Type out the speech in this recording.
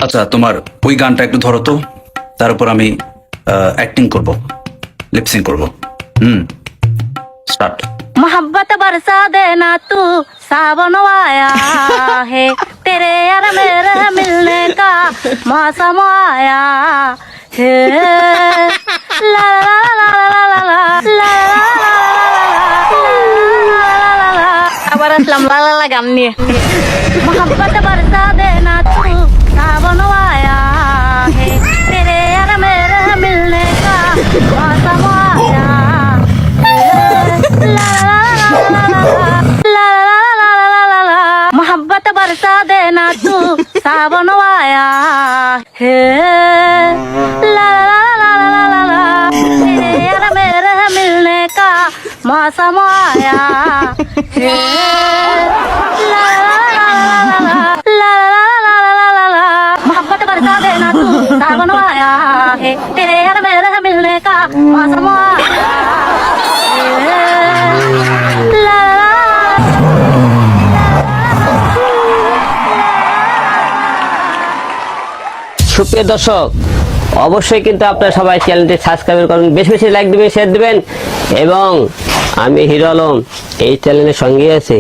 আচ্ছা, তোমার ওই গানটা একটু ধরো তো, তার উপর আমি অ্যাক্টিং করব, লিপসিং করব। স্টার্ট। मोहब्बत बरसा देना तू सावन आया है तेरे यार मेरे मिलने का मौसम आया है ला ला ला ला ला ला ला আবার আসলাম লা লা লা গান নিয়ে मोहब्बत बरसा देना तू सावन आया है तेरे यार मेरे मिलने का मौसम आया मोहब्बत बरसा देना तू सावन आया है ला ला ला ला ला ला तेरे यार मेरे मिलने का मौसम आया है ला ला ला ला ला ला ला ला ला ला मोहब्बत बरसा देना तू सावन आया है तेरे यार मेरे मिलने का मौसम आया সুপ্রিয় দর্শক, অবশ্যই কিন্তু আপনারা সবাই চ্যানেলটি সাবস্ক্রাইব করুন, বেশি বেশি লাইক দিবেন, শেয়ার দিবেন। এবং আমি হিরো আলম এই চ্যানেলের সঙ্গে আছি।